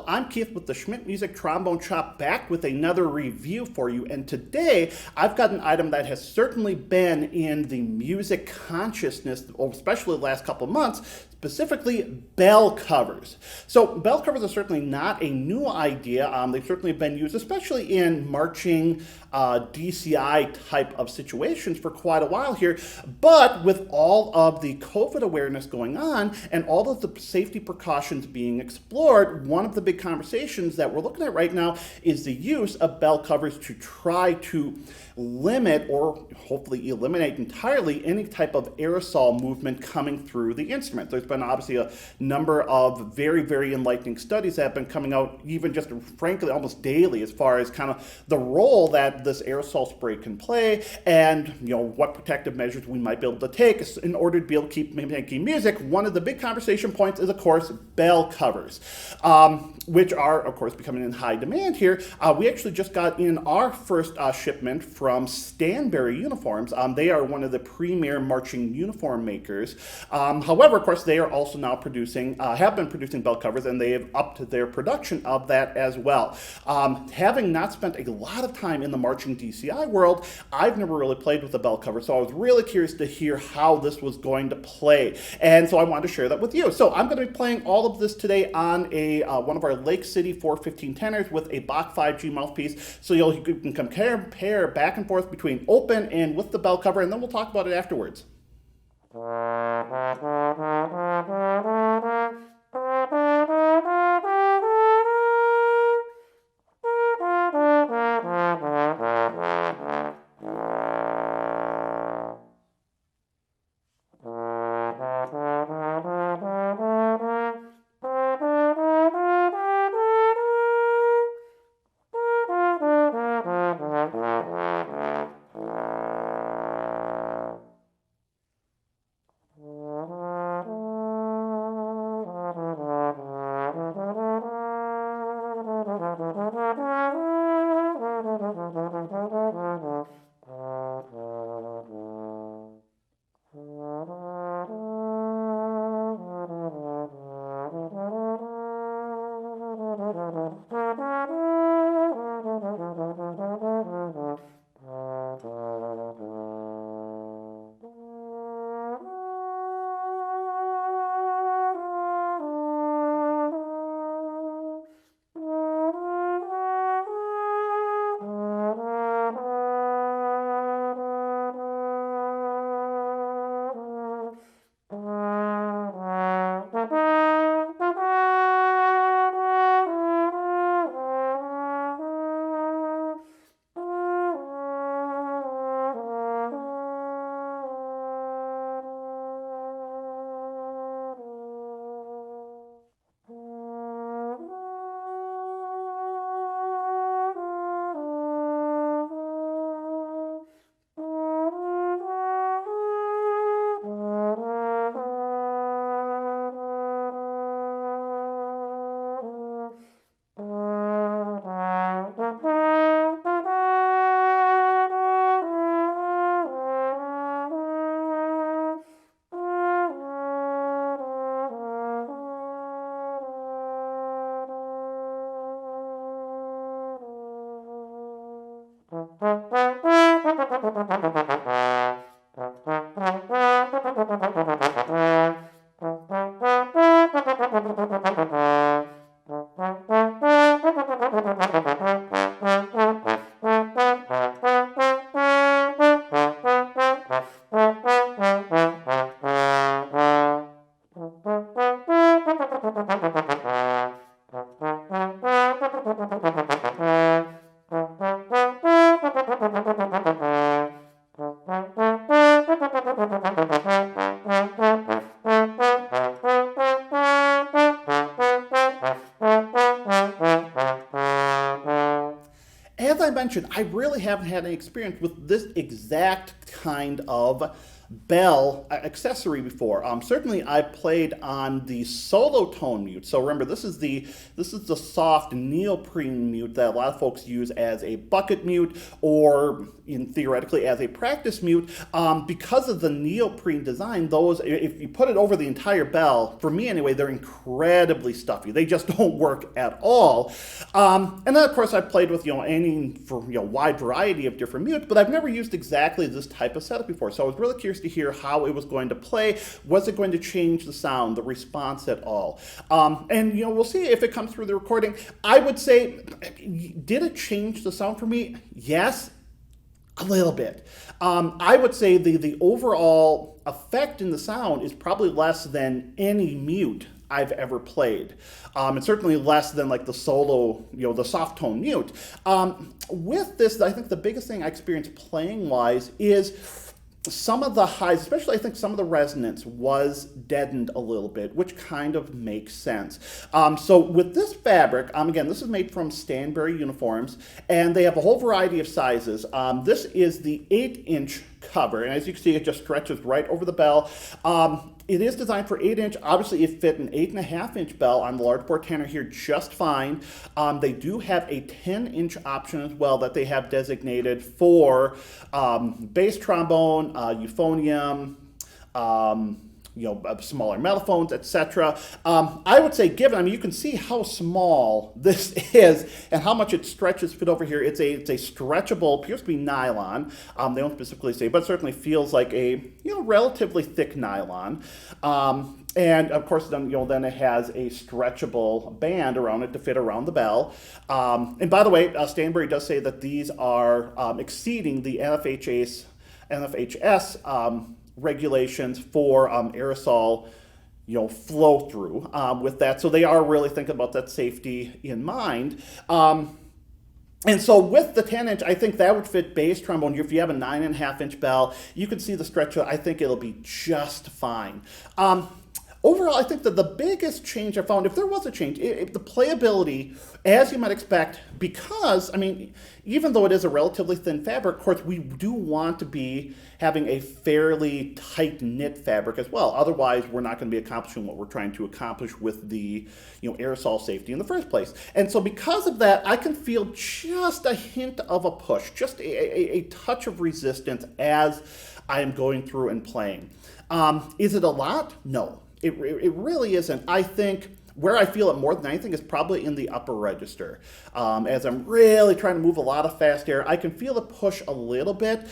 I'm Keith with the Schmidt Music Trombone Shop, back with another review for you. And today I've got an item that has certainly been in the music consciousness, especially the last couple of months, specifically bell covers. So bell covers are certainly not a new idea. They've certainly been used, especially in marching DCI type of situations for quite a while here. But with all of the COVID awareness going on and all of the safety precautions being explored, one of the big conversations that we're looking at right now is the use of bell covers to try to limit or hopefully eliminate entirely any type of aerosol movement coming through the instrument. There's been obviously a number of very, very enlightening studies that have been coming out even just frankly almost daily as far as kind of the role that this aerosol spray can play and what protective measures we might be able to take in order to be able to keep making music. One of the big conversation points is of course bell covers, which are of course becoming in high demand here. We actually just got in our first shipment from Stanberry Uniforms. They are one of the premier marching uniform makers. However, of course, they are also now have been producing bell covers, and they have upped their production of that as well. Having not spent a lot of time in the marching DCI world, I've never really played with a bell cover, so I was really curious to hear how this was going to play, and so I wanted to share that with you. So I'm going to be playing all of this today on one of our Lake City 415 tenors with a Bach 5G mouthpiece, so you can compare back and forth between open and with the bell cover, and then we'll talk about it afterwards. As I mentioned, I really haven't had any experience with this exact kind of bell accessory before. Certainly, I played on the solo tone mute. So remember, this is the soft neoprene mute that a lot of folks use as a bucket mute, or theoretically as a practice mute. Because of the neoprene design, those, if you put it over the entire bell, for me anyway, they're incredibly stuffy. They just don't work at all. And then of course I played with any for wide variety of different mutes, but I've never used exactly this type of setup before. So I was really curious to hear how it was going to play. Was it going to change the sound, the response at all? And we'll see if it comes through the recording. I would say, did it change the sound for me? Yes, a little bit. I would say the overall effect in the sound is probably less than any mute I've ever played. And certainly less than like the solo, the soft tone mute. With this, I think the biggest thing I experienced playing wise is some of the highs, especially I think some of the resonance was deadened a little bit, which kind of makes sense. So with this fabric, again, this is made from Stanbury uniforms, and they have a whole variety of sizes. This is the 8-inch cover, and as you can see, it just stretches right over the bell. It is designed for 8-inch. Obviously, it fit an 8.5-inch bell on the large bore tenor here just fine. They do have a 10-inch option as well that they have designated for bass trombone, euphonium, smaller mellophones, etc. I would say, given, you can see how small this is and how much it stretches fit over here. It's a stretchable, appears to be nylon. They don't specifically say, but certainly feels like a relatively thick nylon. And of course, then it has a stretchable band around it to fit around the bell. And by the way, Stanbury does say that these are exceeding the NFHS regulations for aerosol flow through with that. So they are really thinking about that safety in mind. And so with the 10-inch, I think that would fit bass trombone. If you have a 9.5-inch bell, you can see the stretch. I think it'll be just fine. Overall, I think that the biggest change I found, if there was a change, the playability, as you might expect, because, even though it is a relatively thin fabric, of course, we do want to be having a fairly tight-knit fabric as well. Otherwise, we're not going to be accomplishing what we're trying to accomplish with the aerosol safety in the first place. And so because of that, I can feel just a hint of a push, just a touch of resistance as I am going through and playing. Is it a lot? No. It really isn't. I think where I feel it more than anything is probably in the upper register. As I'm really trying to move a lot of fast air, I can feel the push a little bit.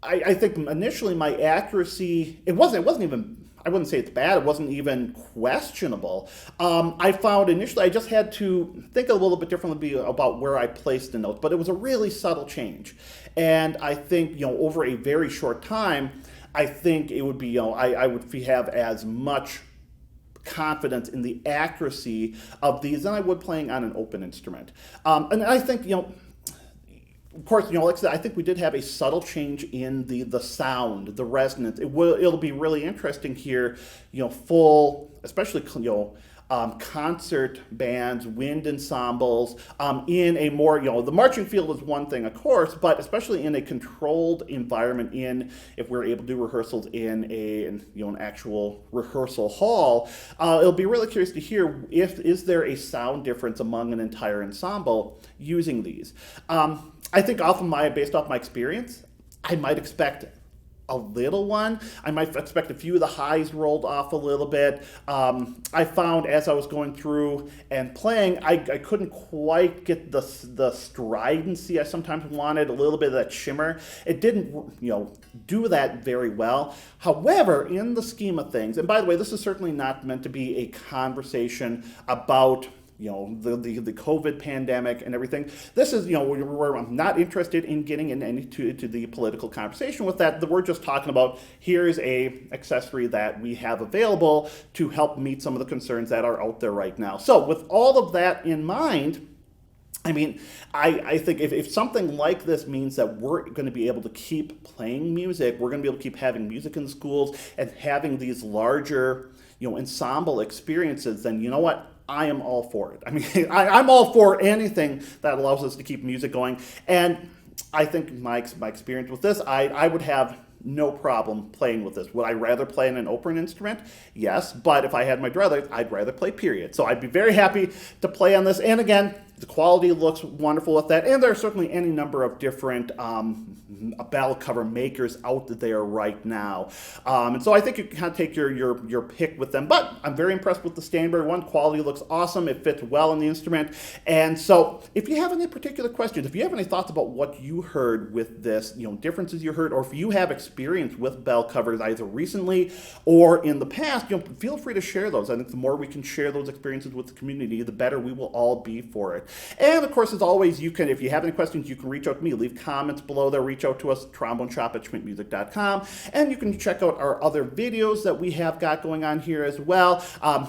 I think initially my accuracy, it wasn't even, I wouldn't say it's bad, it wasn't even questionable. I found initially I just had to think a little bit differently about where I placed the notes, but it was a really subtle change. And I think, over a very short time, I think it would be, I would have as much confidence in the accuracy of these than I would playing on an open instrument. And I think, of course, like I said, I think we did have a subtle change in the sound, the resonance. It'll be really interesting here, full, especially, concert bands, wind ensembles, in a more, the marching field is one thing, of course, but especially in a controlled environment, if we're able to do rehearsals in an actual rehearsal hall, it'll be really curious to hear is there a sound difference among an entire ensemble using these. I think based off my experience, I might expect a little one. I might expect a few of the highs rolled off a little bit. I found as I was going through and playing, I couldn't quite get the stridency I sometimes wanted, a little bit of that shimmer. It didn't, do that very well. However, in the scheme of things, and by the way, this is certainly not meant to be a conversation about the COVID pandemic and everything. This is, where I'm not interested in getting into the political conversation with that. We're just talking about here's a accessory that we have available to help meet some of the concerns that are out there right now. So with all of that in mind, I think if something like this means that we're going to be able to keep playing music, we're going to be able to keep having music in schools and having these larger, ensemble experiences, then you know what? I am all for it. I'm all for anything that allows us to keep music going. And I think my experience with this, I would have no problem playing with this. Would I rather play in an open instrument? Yes, but if I had my druthers, I'd rather play period. So I'd be very happy to play on this. And again, the quality looks wonderful with that. And there are certainly any number of different bell cover makers out there right now. And so I think you can kind of take your pick with them. But I'm very impressed with the Stanbury one. Quality looks awesome. It fits well in the instrument. And so if you have any particular questions, if you have any thoughts about what you heard with this, differences you heard, or if you have experience with bell covers either recently or in the past, feel free to share those. I think the more we can share those experiences with the community, the better we will all be for it. And of course, as always, you can, if you have any questions, you can reach out to me. Leave comments below there. Reach out to us, tromboneshop@schmidtmusic.com. And you can check out our other videos that we have got going on here as well.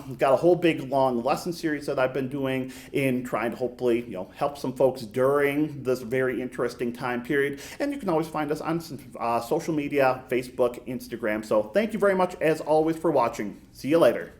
We've got a whole big long lesson series that I've been doing in trying to hopefully, help some folks during this very interesting time period. And you can always find us on social media, Facebook, Instagram. So thank you very much, as always, for watching. See you later.